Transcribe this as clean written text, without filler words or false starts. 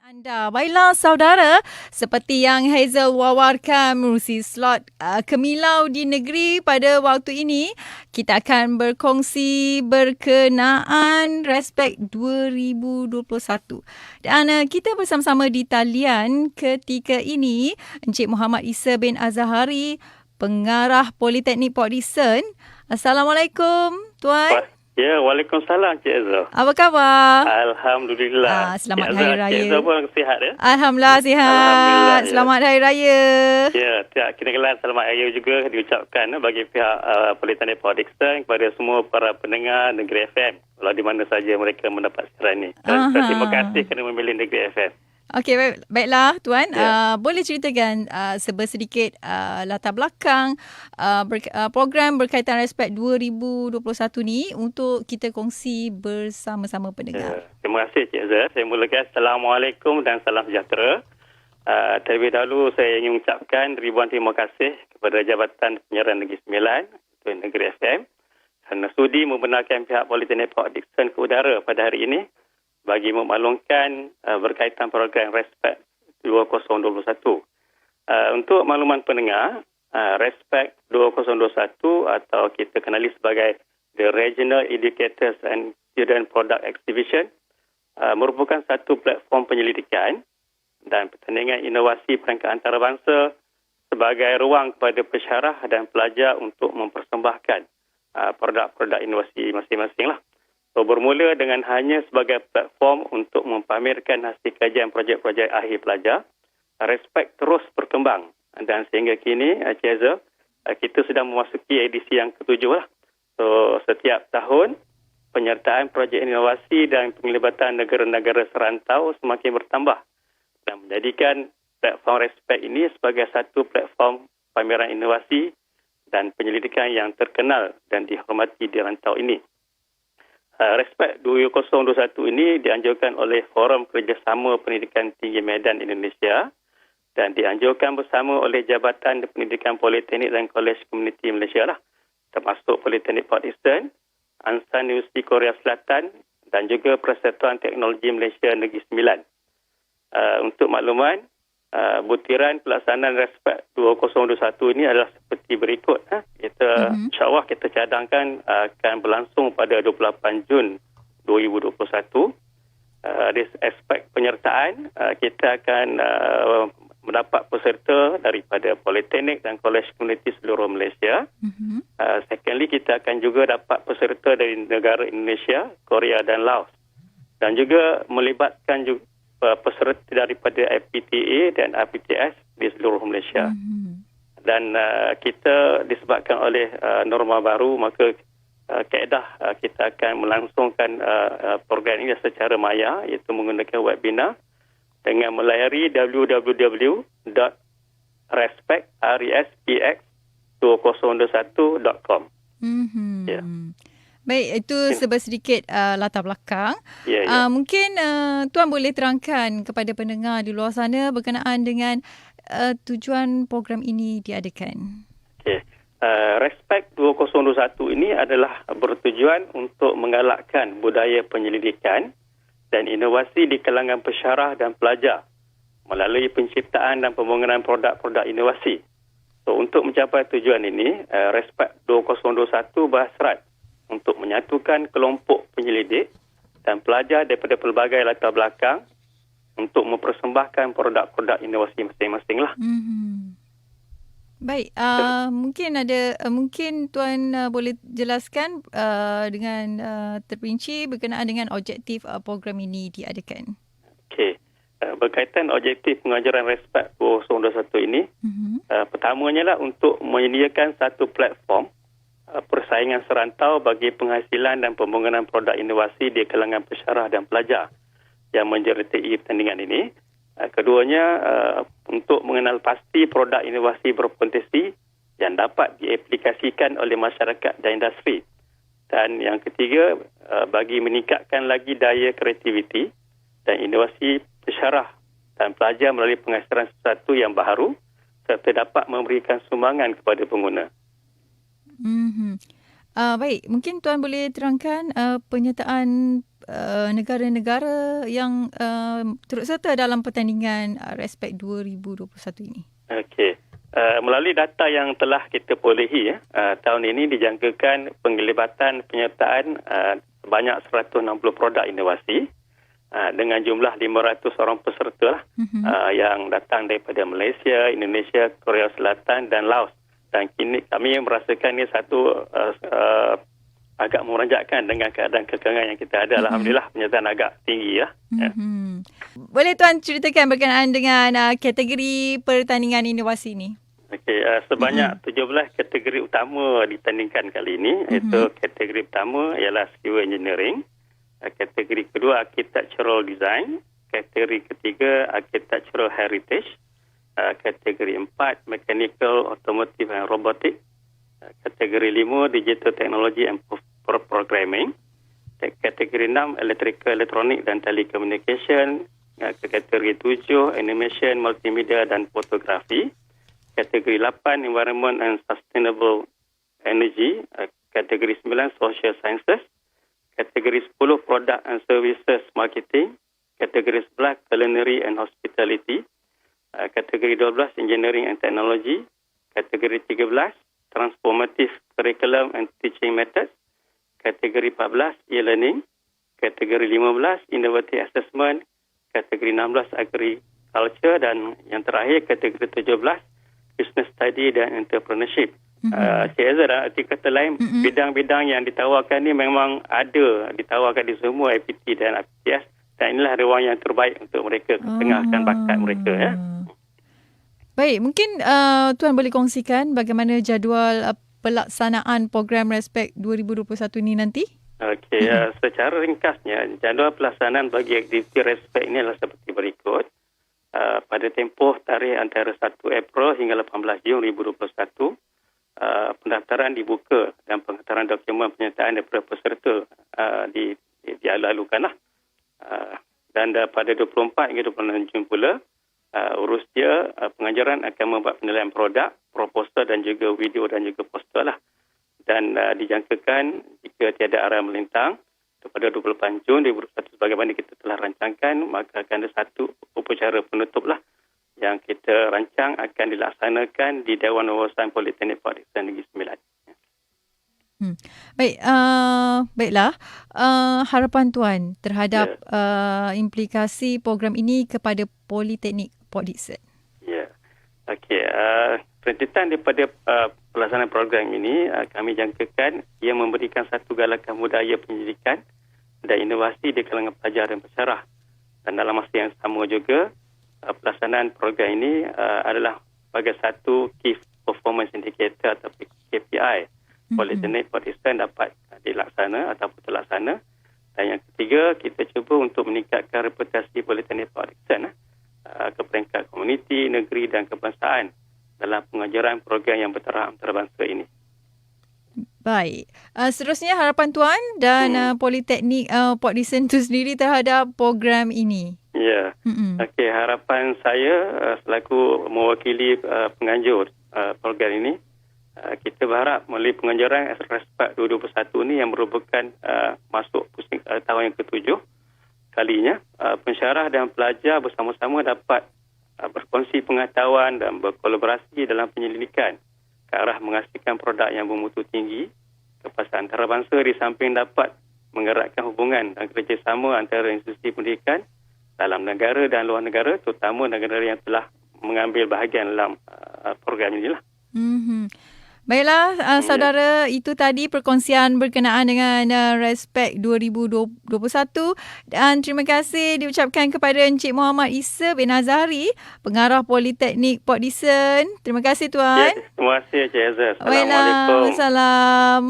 Anda. Baiklah saudara, seperti yang Hazel wawarkan menerusi slot Kemilau di Negeri pada waktu ini, kita akan berkongsi berkenaan Respect 2021. Dan kita bersama-sama di talian ketika ini, Encik Muhammad Isa bin Azahari, Pengarah Politeknik Port Dickson. Assalamualaikum, Tuan. Ya, Waalaikumsalam Cik Ezra. Apa khabar? Alhamdulillah. Selamat Cik Hari Ezra, Raya. Cik Ezra pun sihat ya? Alhamdulillah sihat. Alhamdulillah, ya. Selamat Hari Raya. Ya, kena selamat Hari Raya juga diucapkan bagi pihak Politeknik Port Dickson kepada semua para pendengar Negeri FM. Walau di mana saja mereka mendapat siaran ini. Terima kasih kerana memilih Negeri FM. Okey, baiklah Tuan. Ya. Boleh ceritakan sedikit latar belakang program berkaitan Respect 2021 ni untuk kita kongsi bersama-sama pendengar. Terima kasih Cik Ezra. Saya mulakan Assalamualaikum dan salam sejahtera. Terlebih dahulu saya ingin mengucapkan ribuan terima kasih kepada Jabatan Penyiaran Negeri Sembilan, itu Negeri FM, kerana sudi membenarkan pihak Politeknik Port Dickson ke udara pada hari ini bagi memaklumkan berkaitan program Respect 2021. Untuk makluman pendengar, Respect 2021 atau kita kenali sebagai The Regional Educators and Student Product Exhibition merupakan satu platform penyelidikan dan pertandingan inovasi perangkat antarabangsa sebagai ruang kepada pesyarah dan pelajar untuk mempersembahkan produk-produk inovasi masing-masing lah. So, bermula dengan hanya sebagai platform untuk mempamerkan hasil kajian projek-projek akhir pelajar, Respect terus berkembang dan sehingga kini, Cik Ezra, kita sudah memasuki edisi yang ke-7 lah. So, setiap tahun, penyertaan projek inovasi dan penglibatan negara-negara serantau semakin bertambah dan menjadikan platform Respect ini sebagai satu platform pameran inovasi dan penyelidikan yang terkenal dan dihormati di rantau ini. Respect 2021 ini dianjurkan oleh Forum Kerjasama Pendidikan Tinggi Medan Indonesia dan dianjurkan bersama oleh Jabatan Pendidikan Politeknik dan Kolej Komuniti Malaysia lah, termasuk Politeknik Port Dickson, Ansan Universiti Korea Selatan dan juga Persatuan Teknologi Malaysia Negeri Sembilan. Untuk makluman, butiran pelaksanaan Respect 2021 ini adalah seperti berikut. InsyaAllah kita cadangkan akan berlangsung pada 28 Jun 2021. Dari aspek penyertaan, kita akan mendapat peserta daripada Politeknik dan Kolej Komuniti seluruh Malaysia. Secondly, kita akan juga dapat peserta dari negara Indonesia, Korea dan Laos. Dan juga melibatkan juga peserta daripada FPTA dan APTS di seluruh Malaysia. Dan kita disebabkan oleh norma baru, maka kaedah kita akan melangsungkan program ini secara maya, iaitu menggunakan webinar dengan melayari www.respect2021.com. Ya. Baik, itu sedikit latar belakang. Ya. Mungkin Tuan boleh terangkan kepada pendengar di luar sana berkenaan dengan tujuan program ini diadakan. Okay. Respect 2021 ini adalah bertujuan untuk menggalakkan budaya penyelidikan dan inovasi di kalangan pesyarah dan pelajar melalui penciptaan dan pembangunan produk-produk inovasi. So, untuk mencapai tujuan ini, Respect 2021 berhasrat untuk menyatukan kelompok penyelidik dan pelajar daripada pelbagai latar belakang untuk mempersembahkan produk-produk inovasi masing-masing lah. Baik, mungkin Tuan boleh jelaskan dengan terperinci berkenaan dengan objektif program ini diadakan. Okey. Berkaitan objektif pengajaran Respect 2021 ini, pertamanya lah untuk menyediakan satu platform persaingan serantau bagi penghasilan dan pembangunan produk inovasi di kalangan pesyarah dan pelajar yang menyertai pertandingan ini. Keduanya, untuk mengenal pasti produk inovasi berpotensi yang dapat diaplikasikan oleh masyarakat dan industri. Dan yang ketiga, bagi meningkatkan lagi daya kreativiti dan inovasi pesyarah dan pelajar melalui penghasilan sesuatu yang baharu serta dapat memberikan sumbangan kepada pengguna. Baik, mungkin Tuan boleh terangkan penyertaan negara-negara yang turut serta dalam pertandingan Respect 2021 ini? Okey. Melalui data yang telah kita perolehi, tahun ini dijangkakan penglibatan penyertaan sebanyak 160 produk inovasi dengan jumlah 500 orang peserta yang datang daripada Malaysia, Indonesia, Korea Selatan dan Laos. Dan kini kami merasakan ini satu agak meranjakkan dengan keadaan kekangan yang kita ada. Alhamdulillah penyertaan agak tinggi ya. Boleh Tuan ceritakan berkenaan dengan kategori pertandingan inovasi ini? Okey, sebanyak 17 kategori utama ditandingkan kali ini. Iaitu kategori pertama ialah civil engineering, kategori kedua architectural design, kategori ketiga architectural heritage, kategori empat mechanical, automotive and robotic, kategori 5 digital technology and programming, kategori 6 electrical, elektronik dan telecommunication, kategori 7 animation, multimedia dan fotografi, kategori 8 environment and sustainable energy, kategori 9 social sciences, kategori 10 product and services marketing, kategori 11 culinary and hospitality, kategori 12 engineering and technology, kategori 13 transformative curriculum and teaching methods, kategori 14 e-learning, kategori 15 innovative assessment, kategori 16 agriculture dan yang terakhir kategori 17 business study dan entrepreneurship. Cik Azhar, arti kata lain, bidang-bidang yang ditawarkan ni memang ada ditawarkan di semua IPT dan IPTS, dan inilah ruang yang terbaik untuk mereka ketengahkan bakat mereka. Ya. Baik, mungkin Tuan boleh kongsikan bagaimana jadual pelaksanaan program Respect 2021 ini nanti? Okey, secara ringkasnya, jadual pelaksanaan bagi aktiviti Respect ini adalah seperti berikut. Pada tempoh tarikh antara 1 April hingga 18 Jun 2021, pendaftaran dibuka dan penghantaran dokumen penyertaan daripada peserta dialu-alukanlah. Dan pada 24 hingga 26 Jun pula, urus dia pengajaran akan membuat penilaian produk, proposal dan juga video dan juga poster lah. Dan dijangkakan jika tiada arah melintang pada 28 Jun 2021 sebagaimana kita telah rancangkan, maka akan ada satu upacara penutup lah yang kita rancang akan dilaksanakan di Dewan Wawasan Politeknik Port Dickson Negeri Sembilan. Baik, baiklah. Harapan Tuan terhadap implikasi program ini kepada Politeknik Port Dickson. Ya, okey. Rentetan daripada pelaksanaan program ini, kami jangkakan ia memberikan satu galakan budaya pendidikan dan inovasi di kalangan pelajar dan pensyarah. Dan dalam masa yang sama juga, pelaksanaan program ini adalah sebagai satu key performance indicator atau KPI Politeknik Port Dickson dapat dilaksana ataupun terlaksana. Dan yang ketiga, kita cuba untuk meningkatkan reputasi Politeknik Port Dickson ke peringkat komuniti, negeri dan kebangsaan dalam pengajaran program yang bertaraf antarabangsa ini. Baik. Seterusnya harapan Tuan dan Politeknik Port Dickson itu sendiri terhadap program ini. Ya. Okey, harapan saya selaku mewakili penganjur program ini, kita berharap melalui penganjuran Respect 2021 ini yang merupakan masuk tahun yang ke-7 kalinya, pensyarah dan pelajar bersama-sama dapat berkongsi pengetahuan dan berkolaborasi dalam penyelidikan ke arah menghasilkan produk yang bermutu tinggi kepada antarabangsa, di samping dapat menggerakkan hubungan dan kerjasama antara institusi pendidikan dalam negara dan luar negara, terutama negara yang telah mengambil bahagian dalam program inilah. Baiklah, saudara, itu tadi perkongsian berkenaan dengan Respect 2021 dan terima kasih diucapkan kepada Encik Muhammad Isa bin Azhari, Pengarah Politeknik Port Dickson. Terima kasih Tuan. Ya, terima kasih Encik Azhar. Assalamualaikum. Waalaikumsalam.